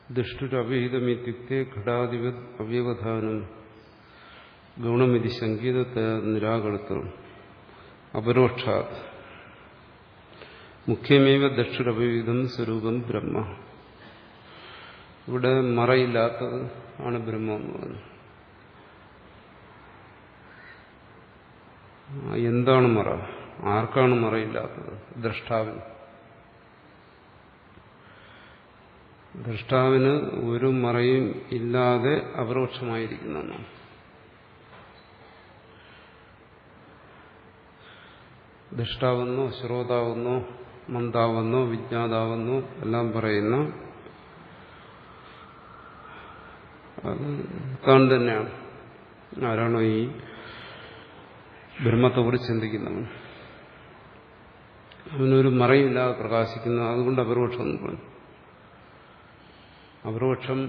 ദുഷ്ടുരവിഹിതമിത്യുക്തേ ഘടാധിപത് അവ്യവധാനം ഗുണമിതി സംഗീതത്തെ നിരാകർത്തം അപരോക്ഷാത് മുഖ്യമേവ ദക്ഷുരവിഹിതം സ്വരൂപം ബ്രഹ്മ. ഇവിടെ മറയില്ലാത്തത് ആണ് ബ്രഹ്മം എന്ന് പറഞ്ഞു. എന്താണ് മറ? ആർക്കാണ് മറയില്ലാത്തത്? ദ്രഷ്ടാവിന്. ദ്രഷ്ടാവിന് ഒരു മറയും ഇല്ലാതെ അപരോക്ഷമായിരിക്കുന്നതാണ്. ദ്രഷ്ടാവെന്നോ ശ്രോതാവെന്നോ മന്ദാവെന്നോ വിജ്ഞാതാവെന്നോ എല്ലാം പറയുന്ന അത് താൻ തന്നെയാണ്. ആരാണോ ഈ ബ്രഹ്മത്തെക്കുറിച്ച് ചിന്തിക്കുന്നവൻ, അവനൊരു മറയില്ലാതെ പ്രകാശിക്കുന്ന, അതുകൊണ്ട് അപരോക്ഷം എന്ന് പറഞ്ഞു. അപരോക്ഷം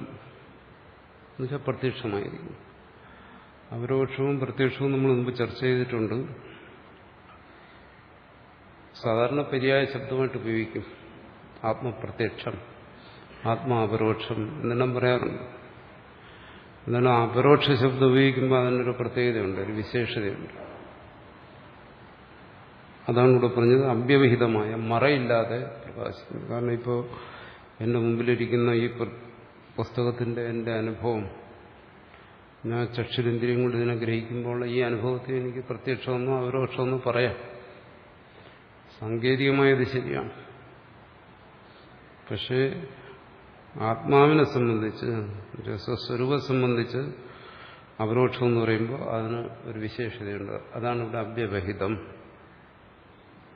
എന്നുവെച്ചാൽ പ്രത്യക്ഷമായിരിക്കും. അപരോക്ഷവും പ്രത്യക്ഷവും നമ്മൾ മുമ്പ് ചർച്ച ചെയ്തിട്ടുണ്ട്. സാധാരണ പര്യായ ശബ്ദമായിട്ട് ഉപയോഗിക്കും. ആത്മപ്രത്യക്ഷം, ആത്മാപരോക്ഷം എന്നെല്ലാം പറയാറുണ്ട്. എന്നാലും അപരോക്ഷ ശബ്ദം ഉപയോഗിക്കുമ്പോൾ അതിനൊരു പ്രത്യേകതയുണ്ട്, ഒരു വിശേഷതയുണ്ട്. അതാണ് ഇവിടെ പറഞ്ഞത്, അവ്യവഹിതമായ മറയില്ലാതെ പ്രകാശിക്കുന്നു. കാരണം ഇപ്പോൾ എൻ്റെ മുമ്പിലിരിക്കുന്ന ഈ പുസ്തകത്തിൻ്റെ എൻ്റെ അനുഭവം, ഞാൻ ചക്ഷുരേന്ദ്രിയം കൊണ്ട് ഇതിനെ ഗ്രഹിക്കുമ്പോൾ ഈ അനുഭവത്തെ എനിക്ക് പ്രത്യക്ഷമെന്നോ അപരോക്ഷമെന്നോ പറയാം. സാങ്കേതികമായത് ശരിയാണ്. പക്ഷേ ആത്മാവിനെ സംബന്ധിച്ച്, സ്വസ്വരൂപം സംബന്ധിച്ച് അപരോക്ഷം എന്ന് പറയുമ്പോൾ അതിന് ഒരു വിശേഷതയുണ്ട്. അതാണ് ഇവിടെ അവ്യവഹിതം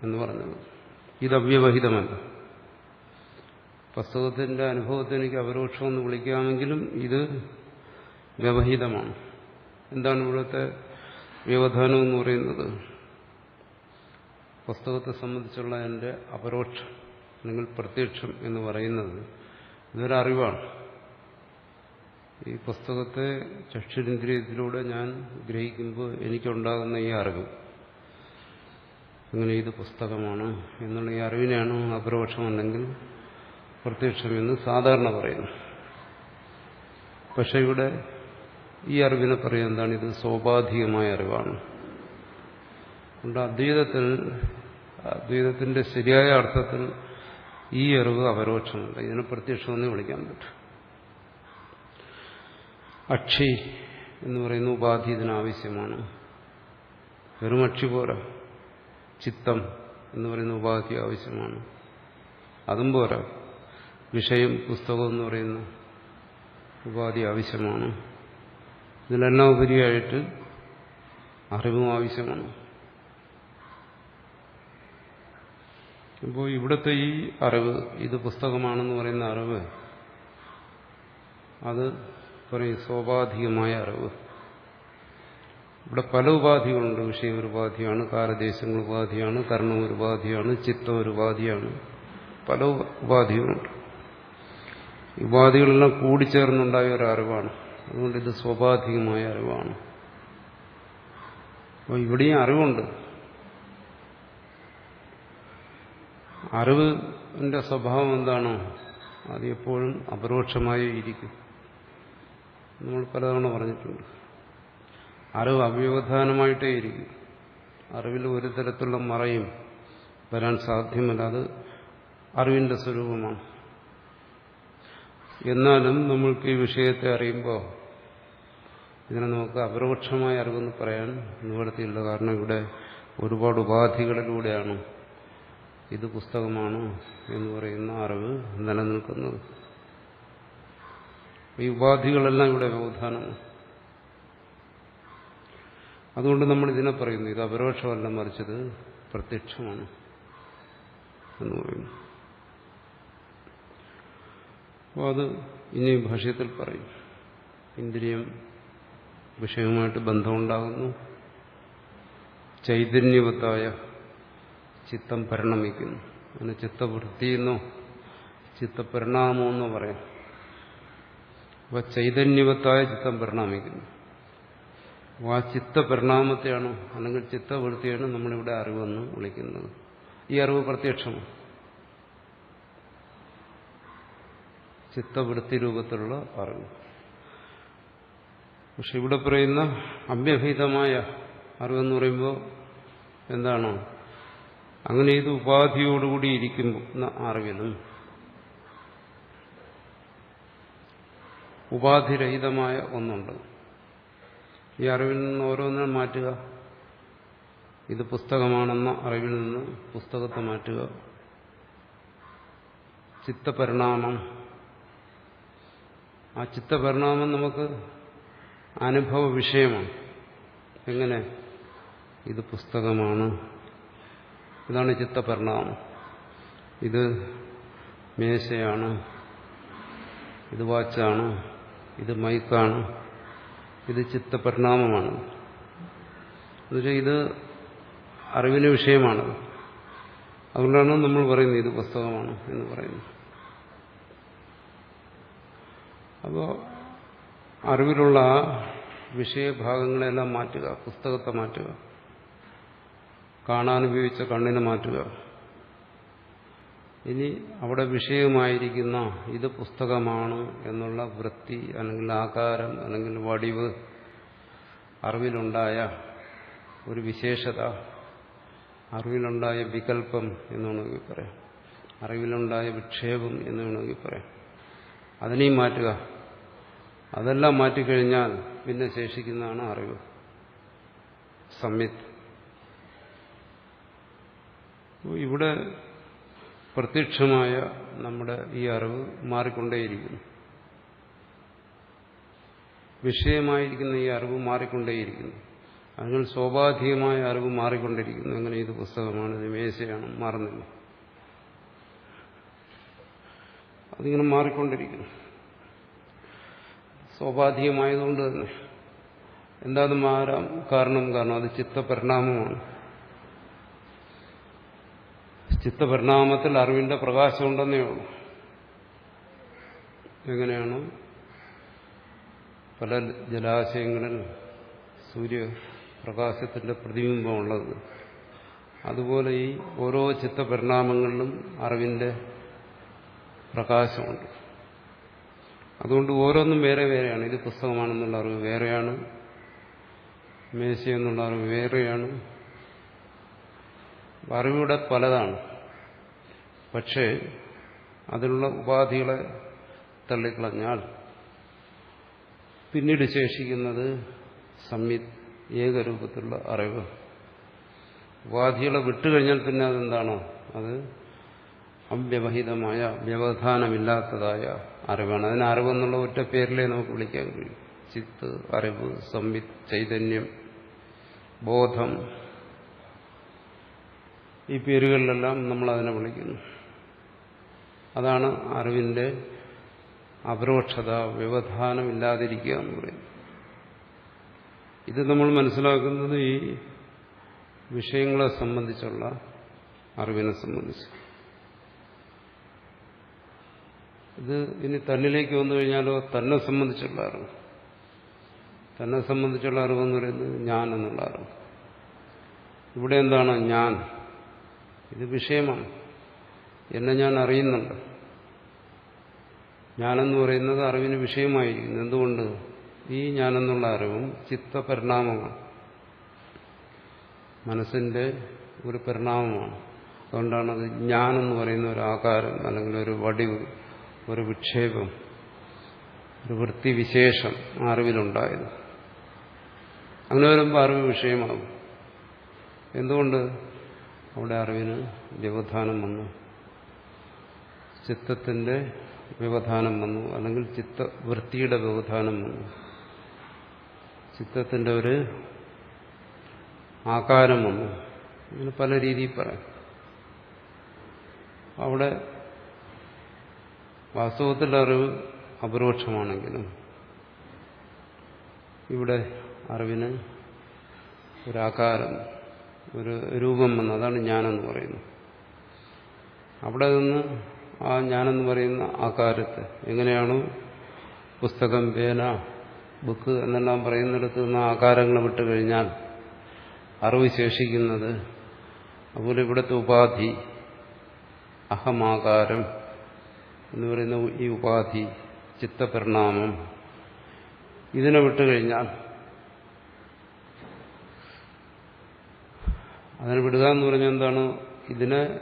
എന്ന് പറഞ്ഞത്. ഇത് അവ്യവഹിതമല്ല. പുസ്തകത്തിന്റെ അനുഭവത്തെ എനിക്ക് അപരോക്ഷമെന്ന് വിളിക്കാമെങ്കിലും ഇത് വ്യവഹിതമാണ്. എന്താണ് ഇവിടുത്തെ വ്യവധാനം എന്ന് പറയുന്നത്? പുസ്തകത്തെ സംബന്ധിച്ചുള്ള എൻ്റെ അപരോക്ഷം അല്ലെങ്കിൽ പ്രത്യക്ഷം എന്ന് പറയുന്നത് ഇതൊരറിവാണ്. ഈ പുസ്തകത്തെ ചക്ഷുരേന്ദ്രിയത്തിലൂടെ ഞാൻ ഗ്രഹിക്കുമ്പോൾ എനിക്കുണ്ടാകുന്ന ഈ അറിവ്, അങ്ങനെ ഇത് പുസ്തകമാണ് എന്നുള്ള ഈ അറിവിനെയാണ് അപരോക്ഷം അല്ലെങ്കിൽ പ്രത്യക്ഷം എന്ന് സാധാരണ പറയുന്നു. പക്ഷെ ഇവിടെ ഈ അറിവിനെ പറയുന്നത് എന്താണ്? ഇത് സോപാധികമായ അറിവാണ്. അതുകൊണ്ട് അദ്വൈതത്തിന്റെ ശരിയായ അർത്ഥത്തിൽ ഈ അറിവ് അപരോക്ഷമല്ല, ഇതിനെ പ്രത്യക്ഷമെന്ന് വിളിക്കാൻ പറ്റും. അക്ഷി എന്ന് പറയുന്ന ഉപാധി ഇതിനാവശ്യമാണ്. വെറും അക്ഷി പോരാ. ചിത്തം എന്ന് പറയുന്ന ഉപാധി ആവശ്യമാണ്. അതും പോരാ. വിഷയം, പുസ്തകം എന്ന് പറയുന്ന ഉപാധി ആവശ്യമാണ്. ഇതിനെല്ലാം ഉപരിയായിട്ട് അറിവും ആവശ്യമാണ്. അപ്പോൾ ഇവിടുത്തെ ഈ അറിവ്, ഇത് പുസ്തകമാണെന്ന് പറയുന്ന അറിവ്, അത് പറയും സോപാധികമായ അറിവ്. ഇവിടെ പല ഉപാധികളുണ്ട്. വിഷയം ഒരു ഉപാധിയാണ്, കാലദേശങ്ങൾ ഉപാധിയാണ്, കർണം ഒരു ഉപാധിയാണ്, ചിത്തം ഒരു ഉപാധിയാണ്, പല ഉപാധികളുണ്ട്. ഉപാധികളെല്ലാം കൂടിച്ചേർന്നുണ്ടായ ഒരു അറിവാണ്. അതുകൊണ്ട് ഇത് സ്വാഭാവികമായ അറിവാണ്. അപ്പോൾ ഇവിടെയും അറിവുണ്ട്. അറിവിന്റെ സ്വഭാവം എന്താണോ അത് എപ്പോഴും അപരോക്ഷമായി ഇരിക്കും. നമ്മൾ പലതവണ പറഞ്ഞിട്ടുണ്ട്. അറിവ് അവ്യവധാനമായിട്ടേ ഇരിക്കും. അറിവിൽ ഒരു തരത്തിലുള്ള മറയും വരാൻ സാധ്യമല്ല. അത് അറിവിന്റെ സ്വരൂപമാണ്. എന്നാലും നമ്മൾക്ക് ഈ വിഷയത്തെ അറിയുമ്പോൾ ഇതിനെ നമുക്ക് അപരോക്ഷമായ അറിവെന്ന് പറയാൻ നിവൃത്തിയില്ല. കാരണം ഇവിടെ ഒരുപാട് ഉപാധികളിലൂടെയാണ് ഇത് പുസ്തകമാണ് എന്ന് പറയുന്ന അറിവ് നിലനിൽക്കുന്നത്. ഈ ഉപാധികളെല്ലാം ഇവിടെ വ്യവധാനമാണ്. അതുകൊണ്ട് നമ്മൾ ഇതിനെ പറയുന്നു, ഇത് അപരോക്ഷമല്ല, മറിച്ചത് പ്രത്യക്ഷമാണ് എന്ന് പറയുന്നു. അപ്പോൾ അത് ഇനി ഭാഷ്യത്തിൽ പറയും. ഇന്ദ്രിയം വിഷയവുമായിട്ട് ബന്ധമുണ്ടാകുന്നു. ചൈതന്യവത്തായ ചിത്തം പരിണമിക്കുന്നു. അങ്ങനെ ചിത്തവൃത്തിയെന്നോ ചിത്തപരിണാമമെന്നോ പറയാം. അപ്പോൾ ചൈതന്യവത്തായ ചിത്തം പരിണമിക്കുന്നു. അപ്പോൾ ആ ചിത്തപരിണാമത്തെയാണ് അല്ലെങ്കിൽ ചിത്തവൃത്തിയാണ് നമ്മളിവിടെ അറിവെന്ന് വിളിക്കുന്നത്. ഈ അറിവ് പ്രത്യക്ഷമാണ്. ചിത്തവൃത്തി രൂപത്തിലുള്ള അറിവ്. പക്ഷെ ഇവിടെ പറയുന്ന അവ്യഭിതമായ അറിവെന്ന് പറയുമ്പോൾ എന്താണ്? അങ്ങനെ ഇത് ഉപാധിയോടുകൂടി ഇരിക്കുന്ന അറിവിലും ഉപാധിരഹിതമായ ഒന്നുണ്ട്. ഈ അറിവിൽ നിന്ന് ഓരോന്നിനും മാറ്റുക. ഇത് പുസ്തകമാണെന്ന അറിവിൽ നിന്ന് പുസ്തകത്തെ മാറ്റുക. ചിത്തപരിണാമം, ആ ചിത്തപരിണാമം നമുക്ക് അനുഭവ വിഷയമാണ്. എങ്ങനെ? ഇത് പുസ്തകമാണ്, ഇതാണ് ചിത്തപരിണാമം. ഇത് മേശയാണ്, ഇത് വാച്ചാണ്, ഇത് മൈക്കാണ്, ഇത് ചിത്തപരിണാമമാണ്. എന്നുവെച്ചാൽ ഇത് അറിവിന് വിഷയമാണ്. അതുകൊണ്ടാണ് നമ്മൾ പറയുന്നത് ഇത് പുസ്തകമാണ് എന്ന് പറയുന്നത്. അപ്പോൾ അറിവിലുള്ള ആ വിഷയഭാഗങ്ങളെല്ലാം മാറ്റുക, പുസ്തകത്തെ മാറ്റുക, കാണാനുപയോഗിച്ച കണ്ണിനെ മാറ്റുക. ഇനി അവിടെ വിഷയമായിരിക്കുന്ന ഇത് പുസ്തകമാണ് എന്നുള്ള വൃത്തി അല്ലെങ്കിൽ ആകാരം അല്ലെങ്കിൽ വടിവ്, അറിവിലുണ്ടായ ഒരു വിശേഷത, അറിവിലുണ്ടായ വികല്പം എന്ന് വേണമെങ്കിൽ പറയാം, അറിവിലുണ്ടായ വിക്ഷേപം എന്ന് വേണമെങ്കിൽ പറയാം, അതിനെയും മാറ്റുക. അതെല്ലാം മാറ്റിക്കഴിഞ്ഞാൽ പിന്നെ ശേഷിക്കുന്നതാണ് അറിവ്, സംവിത്ത്. ഇവിടെ പ്രത്യക്ഷമായ നമ്മുടെ ഈ അറിവ് മാറിക്കൊണ്ടേയിരിക്കുന്നു. വിഷയമായിരിക്കുന്ന ഈ അറിവ് മാറിക്കൊണ്ടേയിരിക്കുന്നു. അതിനാൽ സ്വാഭാവികമായ അറിവ് മാറിക്കൊണ്ടിരിക്കുന്നു. എങ്ങനെ? ഇത് പുസ്തകമാണ്, ഇത് മേശയാണ്, മാറുന്നില്ല. അതിങ്ങനെ മാറിക്കൊണ്ടിരിക്കുന്നു സ്വാഭാവികമായതുകൊണ്ട് തന്നെ. എന്താത് മാറാം കാരണം അത് ചിത്തപരിണാമമാണ്. ചിത്തപരിണാമത്തിൽ അറിവിന്റെ പ്രകാശമുണ്ടെന്നേ ഉള്ളൂ. എങ്ങനെയാണ് പല ജലാശയങ്ങളിൽ സൂര്യപ്രകാശത്തിന്റെ പ്രതിബിംബമുള്ളത്, അതുപോലെ ഈ ഓരോ ചിത്തപരിണാമങ്ങളിലും അറിവിന്റെ പ്രകാശമുണ്ട്. അതുകൊണ്ട് ഓരോന്നും വേറെ വേറെയാണ്. ഇത് പുസ്തകമാണെന്നുള്ള അറിവ് വേറെയാണ്, മേശയെന്നുള്ള അറിവ് വേറെയാണ്. അറിവിടെ പലതാണ്. പക്ഷേ അതിലുള്ള ഉപാധികളെ തള്ളിക്കളഞ്ഞാൽ പിന്നീട് ശേഷിക്കുന്നത് സംവിത്ത്, ഏകരൂപത്തിലുള്ള അറിവ്. ഉപാധികളെ വിട്ടുകഴിഞ്ഞാൽ പിന്നെ അതെന്താണോ? അത് അവ്യവഹിതമായ, വ്യവധാനമില്ലാത്തതായ അറിവാണ്. അതിന് അറിവെന്നുള്ള ഒറ്റ പേരിലേ നമുക്ക് വിളിക്കാൻ കഴിയും. ചിത്ത്, അറിവ്, സംവിത്ത്, ചൈതന്യം, ബോധം, ഈ പേരുകളിലെല്ലാം നമ്മൾ അതിനെ വിളിക്കുന്നു. അതാണ് അറിവിന്റെ അപരോക്ഷത, വ്യവധാനമില്ലാതിരിക്കുക എന്ന് പറയുന്നത്. ഇത് നമ്മൾ മനസ്സിലാക്കുന്നത് ഈ വിഷയങ്ങളെ സംബന്ധിച്ചുള്ള അറിവിനെ സംബന്ധിച്ച്. ഇത് ഇനി തന്നിലേക്ക് വന്നു കഴിഞ്ഞാലോ തന്നെ സംബന്ധിച്ചുള്ള അറിവ്. തന്നെ സംബന്ധിച്ചുള്ള അറിവെന്ന് പറയുന്നത് ഞാൻ എന്നുള്ള അറിവ്. ഇവിടെ എന്താണ് ഞാൻ? ഇത് വിഷയമാണ്. എന്നെ ഞാൻ അറിയുന്നുണ്ട്. ഞാനെന്ന് പറയുന്നത് അറിവിന് വിഷയമായിരിക്കുന്നു. എന്തുകൊണ്ട്? ഈ ഞാനെന്നുള്ള അറിവും ചിത്തപരിണാമമാണ്, മനസ്സിന്റെ ഒരു പരിണാമമാണ്. അതുകൊണ്ടാണ് അത് ഞാനെന്ന് പറയുന്ന ഒരു ആകാരം അല്ലെങ്കിൽ ഒരു വടിവ്, ഒരു വിക്ഷേപം, ഒരു വൃത്തിവിശേഷം അറിവിലുണ്ടായത്. അങ്ങനെ വരുമ്പോൾ അറിവ് വിഷയമാകും. എന്തുകൊണ്ട്? അവിടെ അറിവിന് വ്യവധാനം വന്നു, ചിത്തത്തിന്റെ വ്യവധാനം വന്നു, അല്ലെങ്കിൽ ചിത്തവൃത്തിയുടെ വ്യവധാനം വന്നു, ചിത്തത്തിന്റെ ഒരു ആകാരം വന്നു. ഇങ്ങനെ പല രീതിയിൽ പറയാം. അവിടെ വാസ്തവത്തിൽ അറിവ് അപരോക്ഷമാണെങ്കിലും ഇവിടെ അറിവിന് ഒരാകാരം, ഒരു രൂപം വന്നു. അതാണ് ഞാനെന്ന് പറയുന്നത്. അവിടെ നിന്ന് ആ ഞാനെന്ന് പറയുന്ന ആകാരത്തെ എങ്ങനെയാണോ പുസ്തകം, പേന, ബുക്ക് എന്നെല്ലാം പറയുന്നിടത്ത് നിന്ന് ആകാരങ്ങൾ വിട്ടുകഴിഞ്ഞാൽ അറിവ് ശേഷിക്കുന്നത്, അതുപോലെ ഇവിടുത്തെ ഉപാധി അഹമാകാരം, എന്ന് പറയുന്ന ഈ ഉപാധി, ചിത്തപരിണാമം, ഇതിനെ വിട്ടുകഴിഞ്ഞാൽ, അതിനെ വിടുക എന്ന് പറഞ്ഞാൽ എന്താണ്? ഇതിനെ,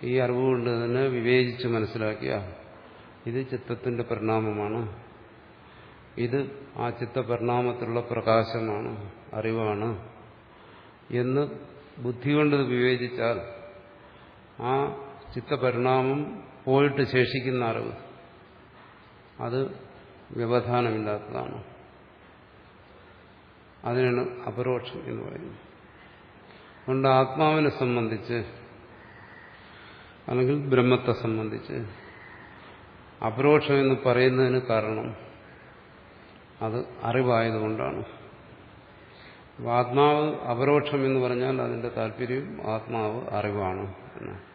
ഈ അറിവ് കൊണ്ട് തന്നെ വിവേചിച്ച് മനസ്സിലാക്കിയ ഇത് ചിത്തത്തിന്റെ പരിണാമമാണ്, ഇത് ആ ചിത്തപരിണാമത്തിലുള്ള പ്രകാശമാണ്, അറിവാണ് എന്ന് ബുദ്ധി കൊണ്ട് വിവേചിച്ചാൽ ആ ചിത്തപരിണാമം പോയിട്ട് ശേഷിക്കുന്ന അറിവ് അത് വ്യവധാനമില്ലാത്തതാണ്. അതിനാണ് അപരോക്ഷം എന്ന് പറയുന്നത്. അതുകൊണ്ട് ആത്മാവിനെ സംബന്ധിച്ച് അല്ലെങ്കിൽ ബ്രഹ്മത്തെ സംബന്ധിച്ച് അപരോക്ഷം എന്ന് പറയുന്നതിന് കാരണം അത് അറിവായതുകൊണ്ടാണ്. ആത്മാവ് അപരോക്ഷം എന്ന് പറഞ്ഞാൽ അതിന്റെ താല്പര്യം ആത്മാവ് അറിവാണ് എന്നാണ്.